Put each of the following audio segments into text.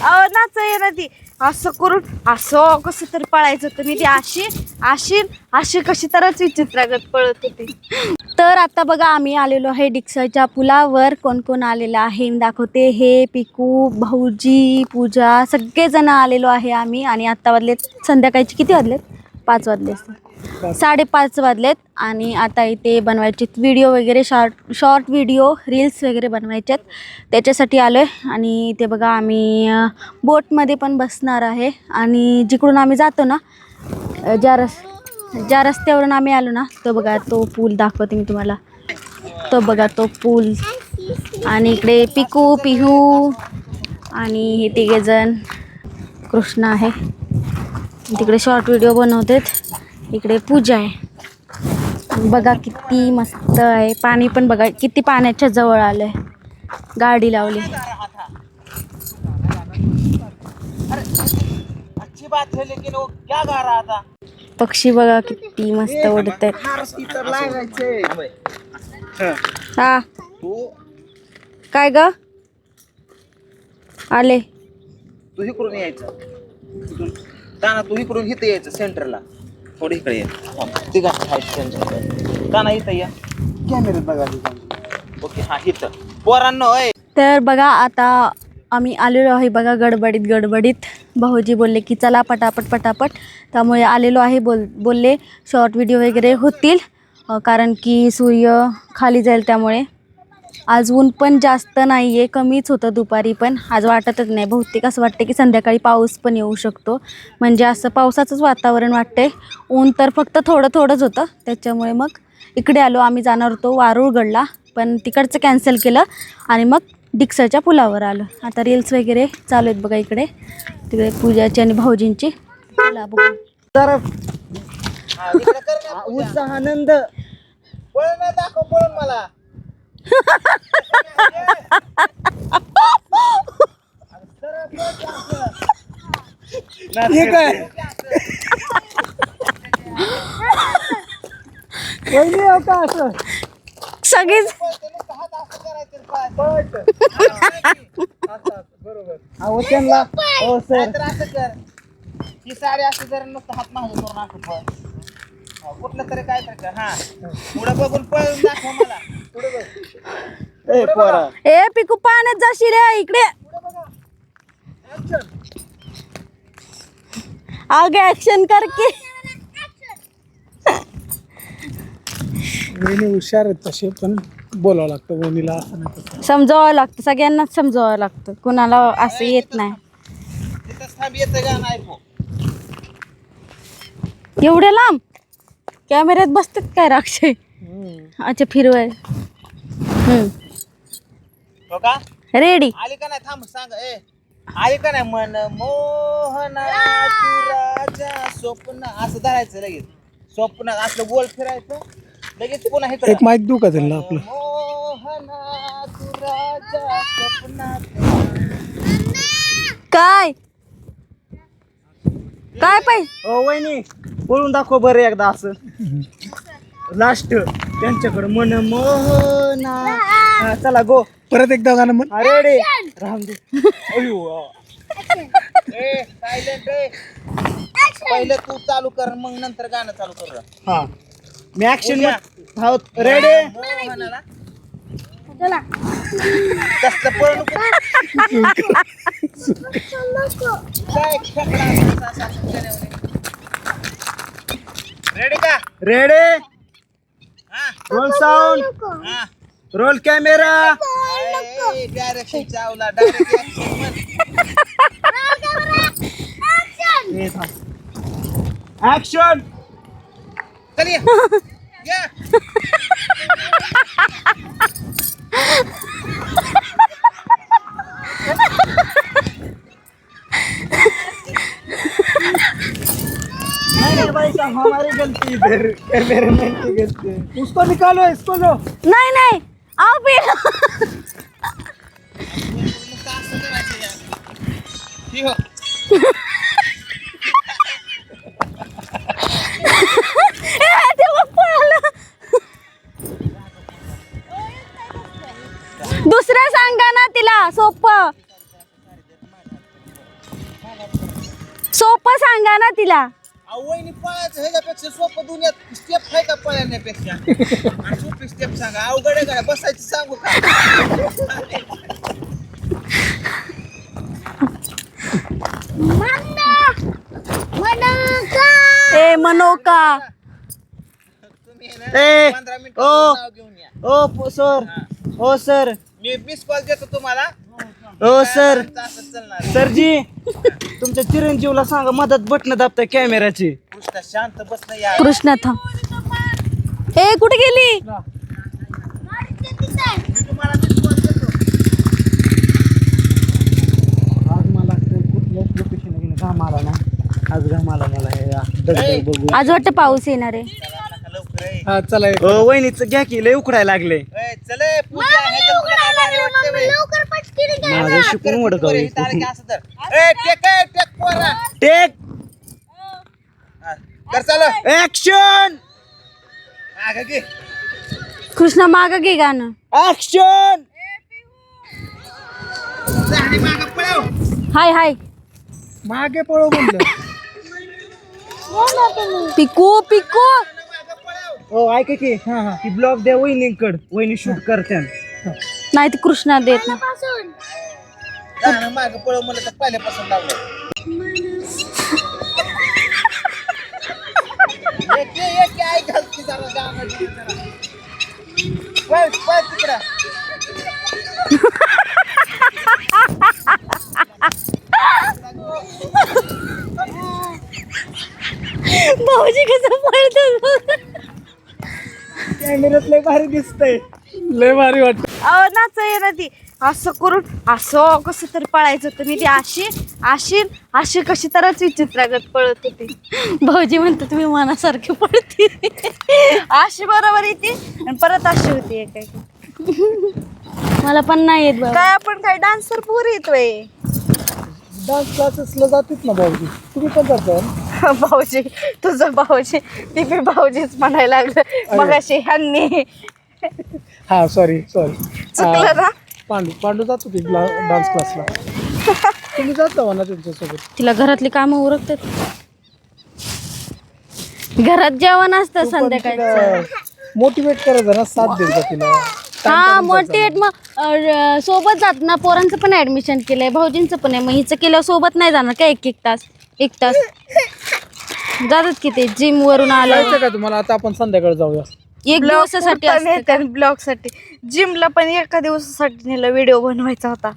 अहो नाच येणार ती असं करून असं कसं तरी पळायचं होतं मी ती अशी कशी तरच विचित्रागत पळत होती. तर आता बघा आम्ही आलेलो आहे डिक्सळच्या पुलावर. कोण कोण आलेलं आहे मी दाखवते. हे पिकू, भाऊजी, पूजा सगळेजण आलेलो आहे आम्ही. आणि आत्ता वाजलेत संध्याकाळचे किती वाजलेत? 5 वाजले, 5:30 वाजलेत. आणि आता इथे बनवायचे व्हिडिओ वगैरे शॉर्ट व्हिडिओ रील्स वगैरे बनवायच्यात त्याच्यासाठी आलो आहे. आणि ते बघा आम्ही बोटमध्ये पण बसणार आहे. आणि जिकडून आम्ही जातो ना ज्या रस्त्यावरून आम्ही आलो ना तो बघा तो पूल दाखवते मी तुम्हाला. तो बघा तो पूल. आणि इकडे पिकू, पिहू आणि हे तिघेजण, कृष्णा आहे तिकडे शॉर्ट व्हिडिओ बनवतात. इकडे पूजा आहे. बघा किती मस्त आहे. पाणी पण बघा किती पाण्याच्या जवळ आलंय. गाडी लावली. पक्षी बघा किती मस्त उडत आहेत. हा काय ग आले तू इकडून यायचं ताना, तू इकडून इथं यायचं सेंटरला. थोडी इकडे ये ताना, इथं या कॅमेऱ्यात बघा. ओके हा इथं पोरांनो. तर बघा आता आम्ही आलेलो आहे बघा गडबडीत. भाऊजी बोलले की चला पटापट त्यामुळे आलेलो आहे. बोलले शॉर्ट व्हिडिओ वगैरे होतील कारण की सूर्य खाली जाईल. त्यामुळे आज ऊन पण जास्त नाही आहे, कमीच होतं दुपारी. पण आज वाटतच नाही. बहुतेक असं वाटतं की संध्याकाळी पाऊस पण येऊ शकतो. म्हणजे असं पावसाचंच वातावरण वाटतंय. ऊन तर फक्त थोडंच होतं. त्याच्यामुळे मग इकडे आलो. आम्ही जाणार होतो वारुळगडला पण तिकडचं कॅन्सल केलं आणि मग डिक्सळच्या पुलावर आलो. आता रील्स वगैरे चालू आहेत बघा इकडे. तिकडे पूजाची आणि भाऊजींची. चला बघू. तर उत्साह आनंद पळून दाखव, पळून मला. ठीक आहे. सगळीच अहो त्यांना हो सर असं कर. ही साडी असं जर नुसतं हात मागे करून असं पळ. कुठलं तरी काय तर कर. हा पुढं बघून पळून दाखव मला. पुढे बघ. ए पिकू पाण्यात जाशील रे इकडे. आगे ऍक्शन कर की. वहिनी हुशार आहेत तसे पण बोलावं लागतं वहिनीला. असं नाही समजावं लागतं. सगळ्यांनाच समजावं लागतं. कुणाला असं येत नाही. एवढे लांब कॅमेऱ्यात बसतात काय राक्षे. अच्छा फिरवाय. रेडी आली का नाही थांब सांग. आली का नाही मन मोहना तू राजा स्वप्न असं धरायचं लगेच. स्वप्न असलं गोल फिरायचं लगेच पुन्हा इकडे. एक माईक देऊ का त्यांना आपलं. मोहना तू राजा स्वप्न. काय काय पाहिजे. वहिनी बोलून दाखव बरं एकदा असं लास्ट त्यांच्याकडे मन मोहना. चला गो परत एकदा गाणं म्हण. रेडी राम दे. सायलेंट पहिले तू चालू कर मग नंतर गाणं चालू कर. हा मी ऍक्शन रेडी. कसलं पळ रेडी का. Ready roll sound. Roll camera. Direction Chawla. Action. चलिए नहीं भाई साहब हमारी गलती इधर कैमरे मैन की गलती. उसको निकालो इसको लो. नाही आओ पीला. दुसरं सांगा. सांगा ना तिला. वहिनी पळायचं ह्याच्यापेक्षा सोपं दुनियात स्टेप आहे का पळण्यापेक्षा? सोपी स्टेप सांगा. अवघड आहे का बसायची सांगू का? ए मनोका. तुम्ही ए, 15 मिनिटं ओ. नाव घेऊन या. सर हो सर मी मिस कॉल देतो तुम्हाला. हो सर असं चालणार. सरजी तुमच्या चिरंजीवला सांगा मदत बटन दाबताय कॅमेराची. कृष्णा शांत बस नाही या. कृष्णा थांब. ए कुठे गेली? मी तुम्हाला मिस कॉल देतो. आज मला कुठल्याच लोकेशन घेऊन घाम आला ना. आज घाम आला मला हे दगड बघू. आज वाटतं पाऊस येणार आहे. चला नका लवकर ये. हा चला एक. वहिनीचं घ्या की लय उकडायला लागले. ए, चले पूजा ह्याच्यात तुला काय भारी वाटतं बे? माझं शिकून उडत पोरं ही तारखे असं तर. ए, टेक पोरा. टेक हा, कर चालू. ऍक्शन मागं घे. कृष्णा मागं घे गाणं. ऍक्शन. झाडी मागं पळव. हाय हाय. मागे पळव म्हणलं. पिकू पिकू. मागं पळव. हो ऐका की ती ब्लॉग द्या वहिनीकड. वहिनी शूट करते. नाही ती कृष्णा देत ना. गाणं मागं पळव मला तर पहिल्यापासून लावलं. एक आई घालती जरा गाणं दे जरा. पळ तिकडं. भाऊजी कसं पळतो. कॅमेऱ्यात लय भारी दिसतंय. लय भारी वाटत. अहो नाच आहे ना ती असं करून असं कसं तरी पळायचं होतं. मी ती अशी कशी तरच विचित्रागत पळत होती. भाऊजी म्हणतो तुम्ही मनासारखी पळते. अशी बरोबर येते आणि परत अशी होती एक मला पण नाही येत बाबा. काय आपण काय डान्सर पुरी येतोय. डान्स क्लासेसला जातात ना भाऊजी. तुम्ही पण जाता? भाऊजी तुझं भाऊजी ती मी भाऊजीच म्हणायला लागलं मगाशी ह्यांनी. हा सॉरी चुकलं ना. पांडू जातो ते डान्स क्लासला. तुम्ही जाता म्हणा त्यांच्यासोबत. तिला घरातली कामं उरकतात. घरात जेवण असतं संध्याकाळचं. मोटिवेट करायचं ना. साथ द्यायचा तिला. हा मोटिवेट मग सोबत जात ना. पोरांचं पण ऍडमिशन केलंय भाऊजींचं पण आहे. मग हिचं केल्यावर सोबत नाही जाणार का एक तास जातात की ते जिम वरून आलं जायचं का तुम्हाला? आता आपण संध्याकाळी जाऊया. एक दिवसासाठी असतं. ब्लॉग साठी जिमला पण एका दिवसासाठी नेलं. व्हिडिओ बनवायचा होता.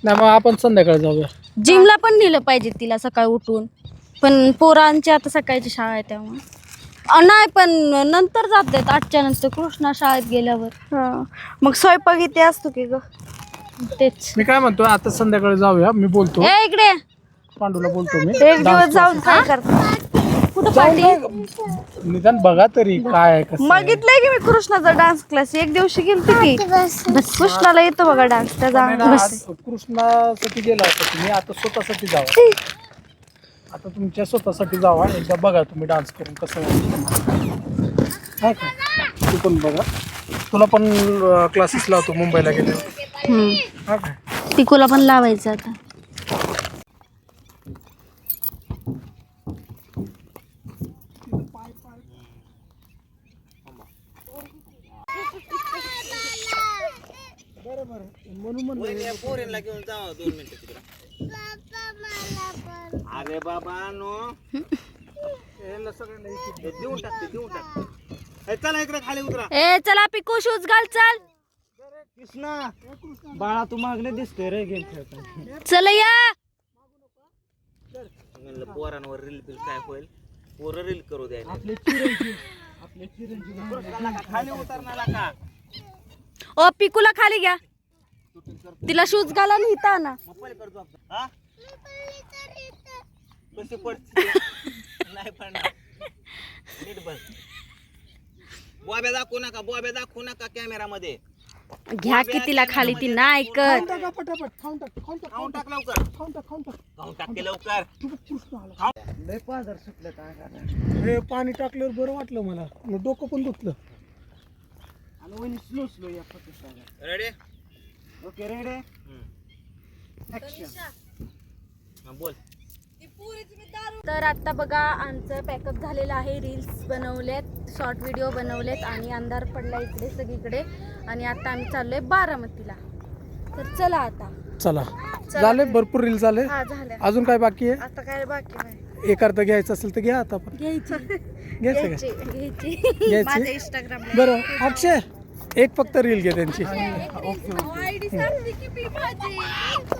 नाही मग आपण संध्याकाळी जाऊया. जिमला पण नेलं पाहिजे तिला सकाळी उठून. पण पोरांची आता सकाळची शाळा आहे त्यामुळे नाही. पण नंतर जातात 8च्या नंतर कृष्णा शाळेत गेल्यावर. हा. मग स्वयंपाक इथे असतो की ग. तेच मी काय म्हणतो आता संध्याकाळी जाऊया. मी बोलतो ए इकडे पांडूला बोलतो मी. एक दिवस जाऊन काय करतो. कुठं पार्टी. निदान बघा तरी काय आहे कसं आहे. बघितलंय की मी कृष्णाचा डान्स क्लास एक दिवशी गेलते की. कृष्णाला येतो बघा डान्स त्याचा. नाही ना, आज कृष्णासाठी गेला होता तुम्ही. आता स्वतःसाठी जावा. आता तुमच्या स्वतःसाठी जावा. एकदा बघा तुम्ही डान्स करून कसं वाटतं. हा का तू पण बघा. तुला पण क्लासेस लावतो मुंबईला गेले. हा का पिकूला पण लावायचं आता. पोरींला घेऊन जावा 2 मिनिटं तिकडं. अरे बाबा नो देऊन टाकते. चला इकडे खाली उतरा. ए चला पिकू शूज घाल चल. कृष्णा बाळा तू मागणे दिसतोय रे गेम खेळताना. चल या. म्हणलं पोरांवर रील बिल काय होईल. पोरं रील करू द्यायला. आपले चिरंजीव खाली उतरणार का? ओ पिकूला खाली घ्या. तिला शूज घाला आणि इथं आणा. हा कशी पडते नाही पडणार. नीट बस. बॉब्या दाखवू नका कॅमेरामध्ये. घ्या की तिला खाली. ती नाही ऐकत. पटापट खाऊन टाक लवकर. खाऊन टाक की लवकर. लय पाझर सुटलं काय करणार. हे पाणी टाकल्यावर बरं वाटलं मला. मग डोकं पण दुखलं. आणि वहिनी स्लो या पटकन. रेडी. Okay ready action. बोल. तर आता बघा आमचं पॅकअप झालेलं आहे. रील्स बनवलेत, शॉर्ट व्हिडिओ बनवलेत आणि अंधार पडला इकडे सगळीकडे. आणि आता आम्ही चाललोय बारामतीला. तर चला आता. चला झाले भरपूर रील झाले. हा झाल्या. अजून काय बाकी आहे? आता काय बाकी नाही. एक अर्ध घ्यायचं असेल तर घ्या आता आपण. घ्यायची घ्यायचं घ्यायची. का? माझ्या घ्यायची. इंस्टाग्रामला बरं अक्षय एक फक्त रील घे त्यांची. आयडी सांगते की मी माझी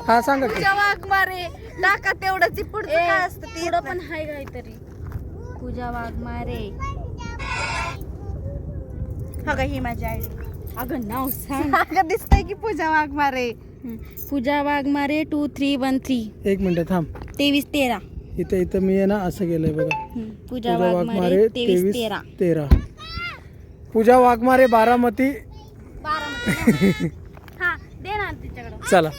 हा सांगा की. पूजा वाघमारे टाका तेवढंच पुढचं काय असतं ते पुढं पण आहे काहीतरी. पूजा वाघमारे. हा का ही माझी आयडी. अगं नाव सांग. अगं दिसतंय की पूजा वाघमारे. पूजा वाघमारे 2313 एक मिनिट थांब. 2313. इथे इथं मी आहे ना असं गेलंय बघा. पूजा वाघमारे 2313. 13. पूजा वाघमारे बारामती. बारामती. हा दे ना तिच्याकडं. चला